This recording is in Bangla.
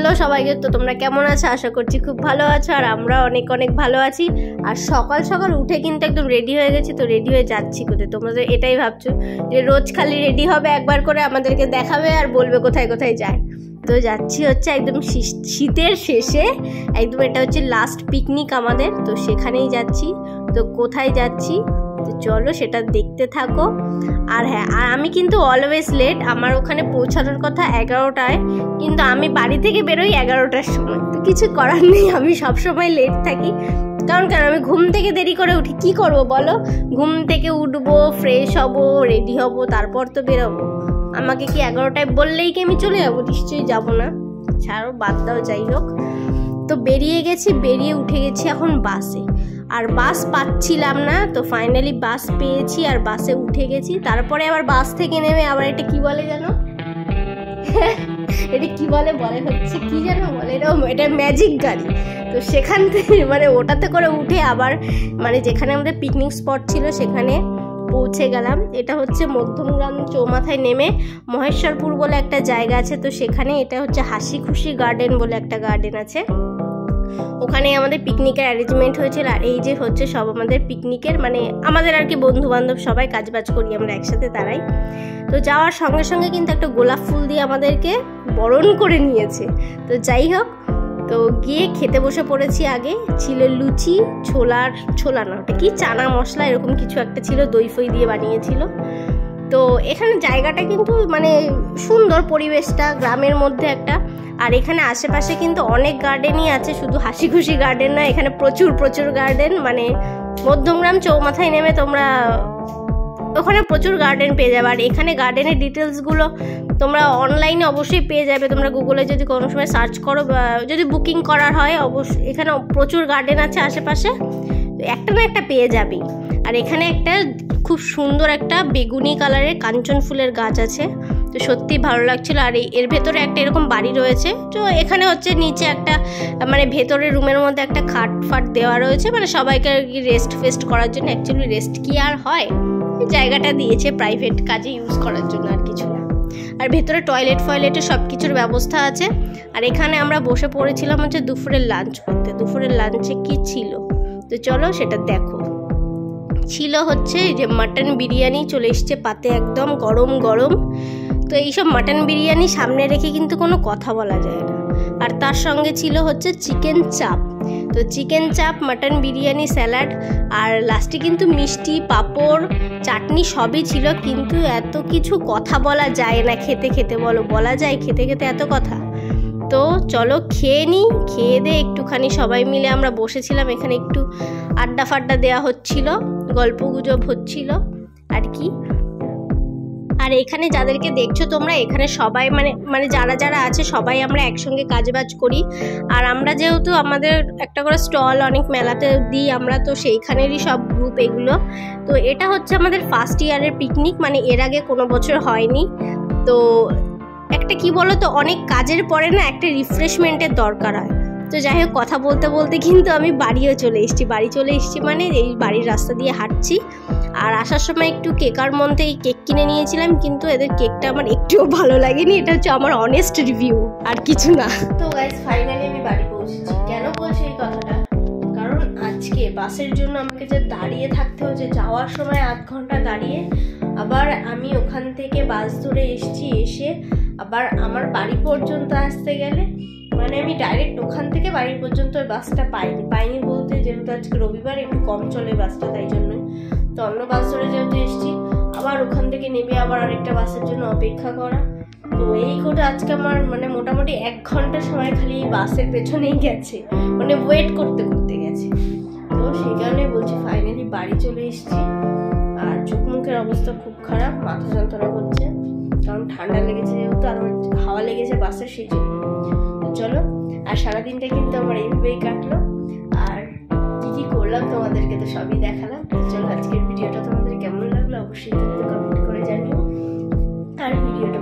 হ্যালো সবাইকে, তো তোমরা কেমন আছো? আশা করছি খুব ভালো আছো, আর আমরা অনেক অনেক ভালো আছি। আর সকাল সকাল উঠে কিন্তু একদম রেডি হয়ে গেছি। তো রেডি হয়ে যাচ্ছি কোথায়? তোমরা তো এটাই ভাবছো যে রোজ খালি রেডি হবে, একবার করে আমাদেরকে দেখাবে আর বলবে কোথায় কোথায় যায়। তো যাচ্ছি হচ্ছে একদম শীতের শেষে, একদম এটা হচ্ছে লাস্ট পিকনিক আমাদের, তো সেখানেই যাচ্ছি। তো কোথায় যাচ্ছি তো চলো সেটা দেখতে থাকো। আর হ্যাঁ, আর আমি কিন্তু অলওয়েজ লেট। আমার ওখানে পৌঁছানোর কথা 11টায়, কিন্তু আমি বাড়ি থেকে বেরোই 11টার সময়। তো কিছু করার নেই, আমি সবসময় লেট থাকি। কারণ আমি ঘুম থেকে দেরি করে উঠি, কি করব বলো? ঘুম থেকে উঠবো, ফ্রেশ হব, রেডি হব, তারপর তো বেরোবো। আমাকে কি 11টায় বললেই কি আমি চলে যাবো? নিশ্চয়ই যাবো না। ছাড়ো, বাদ দাও। যাই হোক, তো বেরিয়ে গেছি, বেরিয়ে উঠে গেছি এখন বাসে। আর বাস পাচ্ছিলাম না, তো ফাইনালি বাস পেয়েছি আর বাসে উঠে গেছি। তারপরে আবার বাস থেকে নেমে আবার এটা কি বলে জানো, এটা কি বলে হচ্ছে কি যেন বলে, এটা ম্যাজিক গাড়ি। তো সেখান থেকে মানে ওটাতে করে উঠে আবার মানে যেখানে আমাদের পিকনিক স্পট ছিল সেখানে পৌঁছে গেলাম। এটা হচ্ছে মধ্যমগ্রাম চৌমাথায় নেমে মহেশ্বরপুর বলে একটা জায়গা আছে, তো সেখানে এটা হচ্ছে হাসি খুশি গার্ডেন বলে একটা গার্ডেন আছে। ওখানে আমাদের পিকনিকের অ্যারেঞ্জমেন্ট হয়েছিল। আর এই যে হচ্ছে সব আমাদের পিকনিকের মানে আমাদের আর কি বন্ধু বান্ধব সবাই কাজবাজ করি আমরা একসাথে, তারাই। তো যাওয়ার সঙ্গে সঙ্গে কিন্তু একটা গোলাপ ফুল দিয়ে আমাদেরকে বরণ করে নিয়েছে। তো যাই হোক, তো গিয়ে খেতে বসে পড়েছি। আগে ছিল লুচি, ছোলা না, ওটা কি চানা মশলা এরকম কিছু একটা ছিল, দই ফই দিয়ে বানিয়েছিল। তো এখানে জায়গাটা কিন্তু মানে সুন্দর, পরিবেশটা গ্রামের মধ্যে একটা। আর এখানে আশেপাশে কিন্তু অনেক গার্ডেনই আছে, শুধু হাসি খুশি গার্ডেন না, এখানে প্রচুর গার্ডেন। মানে মধ্যমগ্রাম চৌমাথায় নেমে তোমরা ওখানে প্রচুর গার্ডেন পেয়ে যাবে। আর এখানে গার্ডেনের ডিটেলসগুলো তোমরা অনলাইনে অবশ্যই পেয়ে যাবে। তোমরা গুগলে যদি কোনো সময় সার্চ করো বা যদি বুকিং করার হয়, অবশ্যই এখানে প্রচুর গার্ডেন আছে আশেপাশে, একটা না একটা পেয়ে যাবি। আর এখানে একটা খুব সুন্দর একটা বেগুনি কালারের কাঞ্চন ফুলের গাছ আছে, তো সত্যি ভালো লাগছিল। আর এর ভেতরে একটা এরকম বাড়ি রয়েছে। তো এখানে হচ্ছে নিচে একটা মানে ভেতরের রুমের মধ্যে একটা খাট ফাট দেওয়া রয়েছে, মানে সবাইকে রেস্ট ফেস্ট করার জন্য। অ্যাকচুয়ালি রেস্ট কি আর হয়, জায়গাটা দিয়েছে প্রাইভেট কাজে ইউজ করার জন্য, আর কিছু না। আর ভেতরে টয়লেটের সব কিছুর ব্যবস্থা আছে। আর এখানে আমরা বসে পড়েছিলাম হচ্ছে দুপুরের লাঞ্চ করতে। দুপুরের লাঞ্চে কি ছিল তো চলো সেটা দেখো। ছিল হচ্ছে যে মাটন বিরিয়ানি চলে এসছে পাতে, একদম গরম গরম। তো এইসব মাটন বিরিয়ানি সামনে রেখে কিন্তু কোনো কথা বলা যায় না। আর তার সঙ্গে ছিল হচ্ছে চিকেন চাপ। তো চিকেন চাপ, মাটন বিরিয়ানি, স্যালাড, আর লাস্টে কিন্তু মিষ্টি, পাঁপড়, চাটনি সবই ছিল। কিন্তু এত কিছু কথা বলা যায় না খেতে খেতে, বলো বলা যায় খেতে খেতে এত কথা? তো চলো খেয়ে নিই। খেয়ে দিয়ে একটুখানি সবাই মিলে আমরা বসেছিলাম এখানে, একটু আড্ডা ফাড্ডা দেওয়া হচ্ছিল, গল্প গুজব হচ্ছিল আর কি। আর এখানে যাদেরকে দেখছো তোমরা, এখানে সবাই মানে যারা আছে সবাই আমরা একসঙ্গে কাজবাজ করি। আর আমরা যেহেতু আমাদের একটা করে স্টল অনেক মেলাতে দিই আমরা, তো সেইখানেরই সব গ্রুপ এগুলো। তো এটা হচ্ছে আমাদের ফার্স্ট ইয়ারের পিকনিক, মানে এর আগে কোনো বছর হয়নি। তো একটা কি বলো তো, অনেক কাজের পরে না একটা রিফ্রেশমেন্টের দরকার হয়। তো যাই হোক, কথা বলতে বলতে কিন্তু আমি বাড়ি চলে এসেছি মানে এই বাড়ির রাস্তা দিয়ে হাঁটছি। আর আসার সময় একটু কেকার মধ্যে এই কেক কিনে নিয়েছিলাম, কিন্তু এদের কেকটা আমার একটুও ভালো লাগেনি। এটা হচ্ছে আমার অনেস্ট রিভিউ, আর কিছু না। তো গাইস, ফাইনালি আমি বাড়ি পৌঁছেছি। কেন বলছি এই কথাটা? কারণ আজকে বাসের জন্য আমাকে যে দাঁড়িয়ে থাকতে হচ্ছে, যাওয়ার সময় 8 ঘন্টা দাঁড়িয়ে, আবার আমি ওখান থেকে বাস ধরে এসে আবার আমার বাড়ি পর্যন্ত আসতে গেলে মানে আমি ডাইরেক্ট ওখান থেকে বাড়ি পর্যন্ত ওই বাসটা পাইনি বলতে, যেহেতু আজকে রবিবার একটু কম চলে বাসটা, তাই জন্য। তো অন্য বাস ধরে যেহেতু এসেছি, আবার ওখান থেকে নেমে আবার আরেকটা বাসের জন্য অপেক্ষা করা। তো এই করে আজকে আমার মানে মোটামুটি 1 ঘন্টা সময় খালি বাসের পেছনেই গেছে, মানে ওয়েট করতে গেছে। তো সেই কারণে বলছি ফাইনালি বাড়ি চলে এসেছি। আর চোখ মুখের অবস্থা খুব খারাপ, মাথা যন্ত্রণা করছে, কারণ ঠান্ডা লেগেছে যেহেতু, আর হাওয়া লেগেছে বাসের, সেই জন্য। চলো, আর সারাদিনটা কিন্তু আমার এইভাবেই কাটলো। আর কি করলাম তোমাদেরকে তো সবই দেখালাম। চলো, আজকের ভিডিওটা তোমাদের কেমন লাগলো অবশ্যই কিন্তু কমেন্ট করে জানিও। আর ভিডিওটা